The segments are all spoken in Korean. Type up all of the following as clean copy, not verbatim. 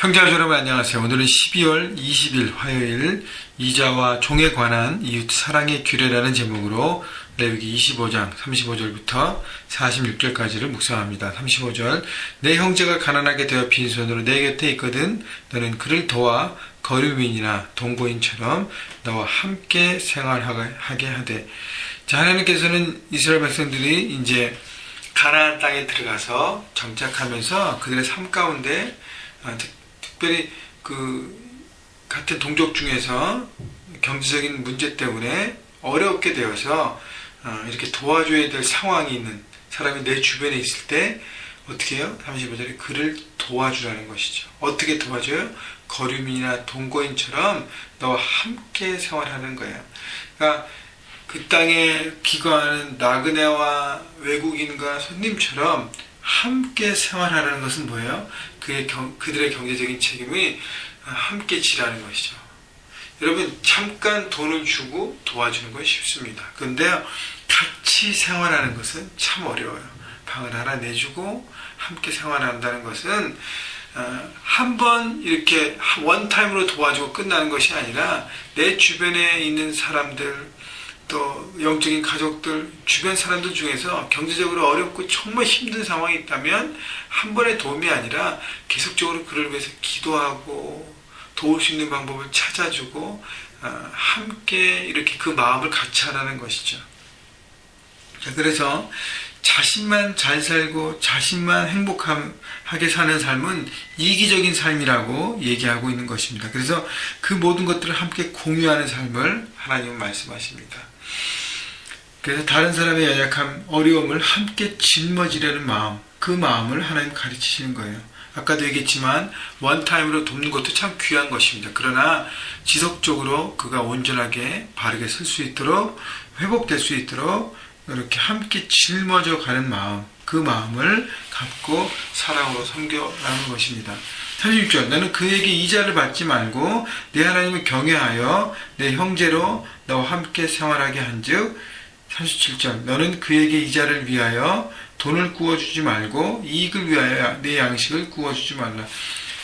형제자 여러분 안녕하세요. 오늘은 12월 20일 화요일 이자와 종에 관한 이웃 사랑의 규례라는 제목으로 레위기 25장 35절부터 46절까지를 묵상합니다. 35절 내 형제가 가난하게 되어 빈손으로 내 곁에 있거든 너는 그를 도와 거류민이나 동거인처럼 너와 함께 생활하게 하되. 자, 하나님께서는 이스라엘 백성들이 이제 가나안 땅에 들어가서 정착하면서 그들의 삶 가운데 특별히 같은 동족 중에서 경제적인 문제 때문에 어렵게 되어서 이렇게 도와줘야 될 상황이 있는 사람이 내 주변에 있을 때 어떻게 해요? 35절에 그를 도와주라는 것이죠. 어떻게 도와줘요? 거류민이나 동거인처럼 너와 함께 생활하는 거예요. 그러니까 그 땅에 기거하는 나그네와 외국인과 손님처럼 함께 생활하라는 것은 뭐예요? 그들의 경제적인 책임이 함께 지라는 것이죠. 여러분, 잠깐 돈을 주고 도와주는 건 쉽습니다. 그런데 같이 생활하는 것은 참 어려워요. 방을 하나 내주고 함께 생활한다는 것은 한 번 이렇게 원타임으로 도와주고 끝나는 것이 아니라 내 주변에 있는 사람들, 또 영적인 가족들, 주변 사람들 중에서 경제적으로 어렵고 정말 힘든 상황이 있다면 한 번의 도움이 아니라 계속적으로 그를 위해서 기도하고 도울 수 있는 방법을 찾아주고 함께 이렇게 그 마음을 같이 하라는 것이죠. 자, 그래서 자신만 잘 살고 자신만 행복하게 사는 삶은 이기적인 삶이라고 얘기하고 있는 것입니다. 그래서 그 모든 것들을 함께 공유하는 삶을 하나님은 말씀하십니다. 그래서 다른 사람의 연약함, 어려움을 함께 짊어지려는 마음, 그 마음을 하나님 가르치시는 거예요. 아까도 얘기했지만 원타임으로 돕는 것도 참 귀한 것입니다. 그러나 지속적으로 그가 온전하게 바르게 설 수 있도록, 회복될 수 있도록 이렇게 함께 짊어져 가는 마음, 그 마음을 갖고 사랑으로 섬겨라는 것입니다. 36절 너는 그에게 이자를 받지 말고 내 하나님을 경외하여 내 형제로 너와 함께 생활하게 한즉. 37절 너는 그에게 이자를 위하여 돈을 구워주지 말고 이익을 위하여 내 양식을 구워주지 말라.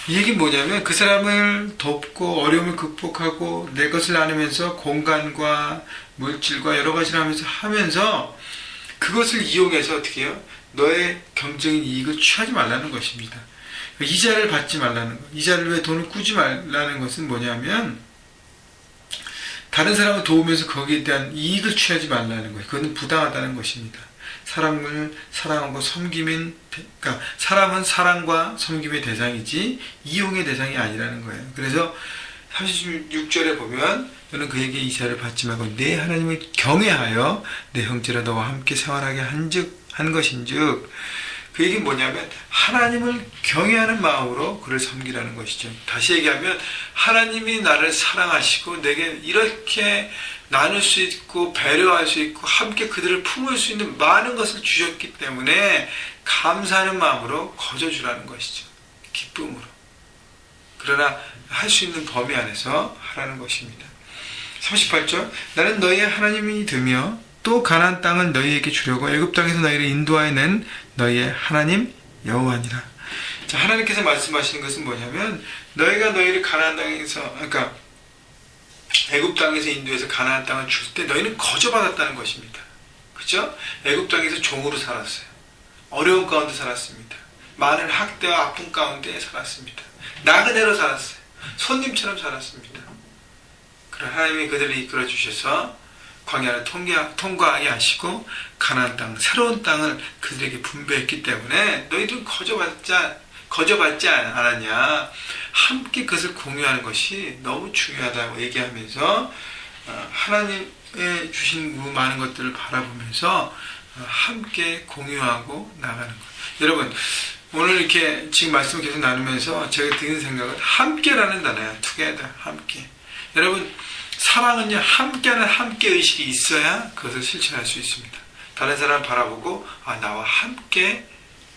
이 얘기는 뭐냐면 그 사람을 돕고 어려움을 극복하고 내 것을 나누면서 공간과 물질과 여러 가지를 하면서 그것을 이용해서 어떻게 해요? 너의 경제적인 이익을 취하지 말라는 것입니다. 이자를 받지 말라는 것. 이자를 위해 돈을 꾸지 말라는 것은 뭐냐면 다른 사람을 도우면서 거기에 대한 이익을 취하지 말라는 것이, 그것은 부당하다는 것입니다. 사람을 사랑하고 섬김인, 그러니까 사람은 사랑과 섬김의 대상이지 이용의 대상이 아니라는 거예요. 그래서 36절에 보면 너는 그에게 이자를 받지 말고 내 하나님을 경외하여 내 형제라 너와 함께 생활하게 한 것인즉. 그 얘기는 뭐냐면 하나님을 경외하는 마음으로 그를 섬기라는 것이죠. 다시 얘기하면 하나님이 나를 사랑하시고 내게 이렇게 나눌 수 있고 배려할 수 있고 함께 그들을 품을 수 있는 많은 것을 주셨기 때문에 감사하는 마음으로 거저주라는 것이죠. 기쁨으로. 그러나 할 수 있는 범위 안에서 하라는 것입니다. 38절 나는 너희의 하나님이 되며 또 가나안 땅을 너희에게 주려고 애굽 땅에서 너희를 인도하여 낸 너희의 하나님 여호와니라. 자, 하나님께서 말씀하시는 것은 뭐냐면 너희가 너희를 가나안 땅에서, 그러니까 애굽 땅에서 인도해서 가나안 땅을 줄 때 너희는 거저받았다는 것입니다. 그렇죠? 애굽 땅에서 종으로 살았어요. 어려운 가운데 살았습니다. 많은 학대와 아픔 가운데 살았습니다. 나그네로 살았어요. 손님처럼 살았습니다. 그러나 하나님이 그들을 이끌어 주셔서 광야를 통과하게 하시고 가나안 땅, 새로운 땅을 그들에게 분배했기 때문에 너희들은 거저받지 않았냐. 함께 그것을 공유하는 것이 너무 중요하다고 얘기하면서 하나님의 주신 그 많은 것들을 바라보면서 함께 공유하고 나가는 것. 여러분, 오늘 이렇게 지금 말씀을 계속 나누면서 제가 드는 생각은 함께라는 단어예요. together, 함께. 여러분, 사랑은요, 함께하는 함께 의식이 있어야 그것을 실천할 수 있습니다. 다른 사람 바라보고 나와 함께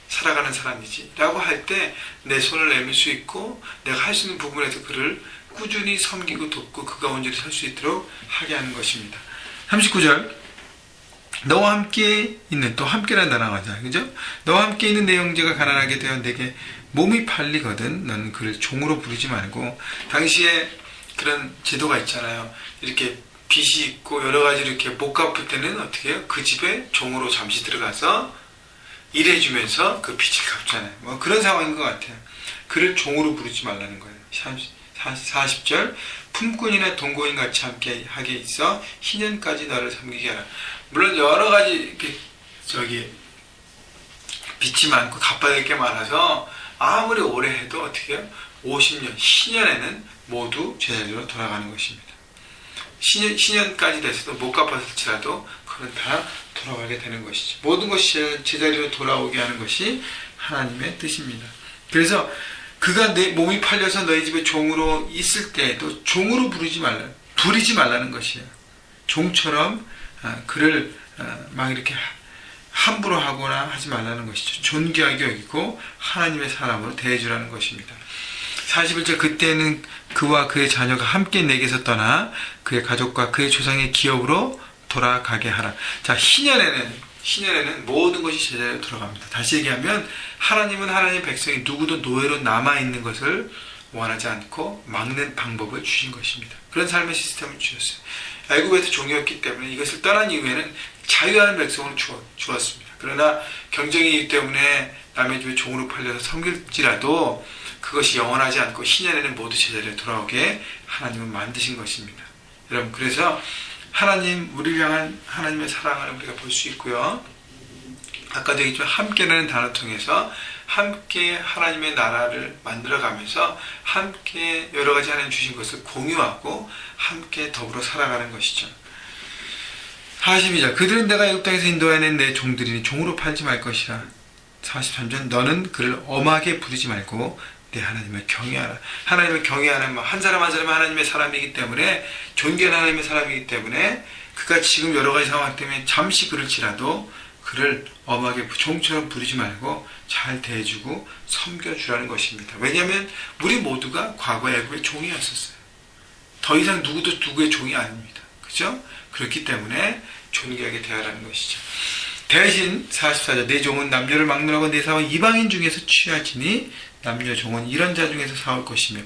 살아가는 사람이지 라고 할 때 내 손을 내밀 수 있고 내가 할 수 있는 부분에서 그를 꾸준히 섬기고 돕고 그가 온전히 설 수 있도록 하게 하는 것입니다. 39절 너와 함께 있는, 또 함께라는 단어가 나오죠. 그죠? 너와 함께 있는 내 형제가 가난하게 되어 내게 몸이 팔리거든 너는 그를 종으로 부르지 말고. 당시에 그런 제도가 있잖아요. 이렇게 빚이 있고 여러 가지로 이렇게 못 갚을 때는 어떻게 해요? 그 집에 종으로 잠시 들어가서 일해주면서 그 빚을 갚잖아요. 뭐 그런 상황인 것 같아요. 그를 종으로 부르지 말라는 거예요. 40절 품꾼이나 동거인 같이 함께 하게 있어 희년까지 너를 섬기게 하라. 물론 여러 가지 이렇게 빚이 많고 갚아야 될 게 많아서 아무리 오래 해도 어떻게 해요? 50년, 신년에는 모두 제자리로 돌아가는 것입니다. 신년까지 돼서도 못 갚았을지라도 그건 다 돌아가게 되는 것이죠. 모든 것이 제자리로 돌아오게 하는 것이 하나님의 뜻입니다. 그래서 그가 내 몸이 팔려서 너희 집에 종으로 있을 때에도 종으로 부리지 말라는 것이에요. 종처럼 그를 막 이렇게 함부로 하거나 하지 말라는 것이죠. 존귀하게 여기고 하나님의 사람으로 대해주라는 것입니다. 41절 그때는 그와 그의 자녀가 함께 내게서 떠나 그의 가족과 그의 조상의 기업으로 돌아가게 하라. 자, 희년에는 모든 것이 제자리로 돌아갑니다. 다시 얘기하면 하나님은 하나님의 백성이 누구도 노예로 남아있는 것을 원하지 않고 막는 방법을 주신 것입니다. 그런 삶의 시스템을 주셨어요. 애굽에서 종이었기 때문에 이것을 떠난 이후에는 자유하는 백성을 주었습니다. 그러나 경쟁의 이유 때문에 남의 집에 종으로 팔려서 섬길지라도 그것이 영원하지 않고 희년에는 모두 제자리에 돌아오게 하나님은 만드신 것입니다. 여러분, 그래서 우리를 향한 하나님의 사랑을 우리가 볼 수 있고요. 아까도 얘기했지만 함께라는 단어 통해서 함께 하나님의 나라를 만들어가면서 함께 여러 가지 하나님 주신 것을 공유하고 함께 더불어 살아가는 것이죠. 42절 그들은 내가 애굽 땅에서 인도해낸 내 종들이니 종으로 팔지 말 것이라. 43절 너는 그를 엄하게 부르지 말고 내 하나님을 경외하라. 하나님을 경외하는 한 사람 한 사람이 하나님의 사람이기 때문에 존귀한 하나님의 사람이기 때문에 그가 지금 여러 가지 상황 때문에 잠시 그럴지라도 그를 엄하게 종처럼 부르지 말고 잘 대해주고 섬겨주라는 것입니다. 왜냐하면 우리 모두가 과거 애굽의 종이었었어요. 더 이상 누구도 누구의 종이 아닙니다. 그죠? 그렇기 때문에 존귀하게 대하라는 것이죠. 대신 44절 내 종은 남녀를 막론하고 내 사원 이방인 중에서 취하지니 남녀 종은 이런 자 중에서 사올 것이며.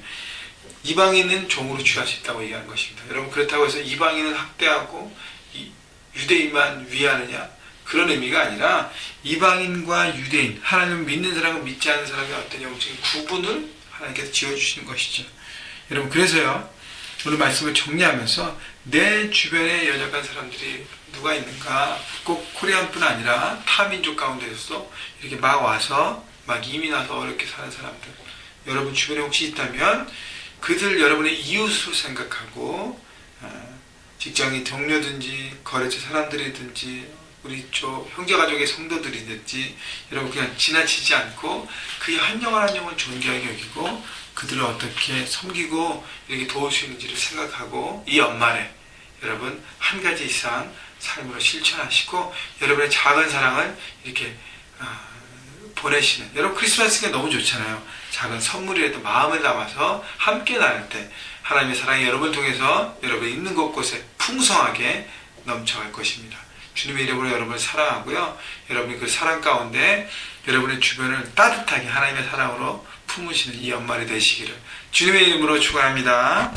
이방인은 종으로 취할 수 있다고 얘기하는 것입니다. 여러분, 그렇다고 해서 이방인은 학대하고 유대인만 위하느냐, 그런 의미가 아니라 이방인과 유대인, 하나님을 믿는 사람과 믿지 않는 사람의 어떤 영적인 구분을 하나님께서 지어주시는 것이죠. 여러분, 그래서요 오늘 말씀을 정리하면서 내 주변에 연약한 사람들이 누가 있는가, 꼭 코리안뿐 아니라 타 민족 가운데서도 이렇게 막 와서 막 이민 와서 어렵게 사는 사람들, 여러분 주변에 혹시 있다면 그들 여러분의 이웃으로 생각하고 직장인 동료든지 거래처 사람들이든지 우리 형제가족의 성도들이든지 여러분 그냥 지나치지 않고 그의 한 영혼 한 영혼 존귀하게 여기고 그들을 어떻게 섬기고 이렇게 도울 수 있는지를 생각하고 이 연말에 여러분 한 가지 이상 삶으로 실천하시고 여러분의 작은 사랑을 이렇게 보내시는, 여러분 크리스마스가 너무 좋잖아요. 작은 선물이라도 마음을 담아서 함께 나눌 때 하나님의 사랑이 여러분을 통해서 여러분이 있는 곳곳에 풍성하게 넘쳐갈 것입니다. 주님의 이름으로 여러분을 사랑하고요. 여러분이 그 사랑 가운데 여러분의 주변을 따뜻하게 하나님의 사랑으로 품으시는 이 연말이 되시기를 주님의 이름으로 축원합니다.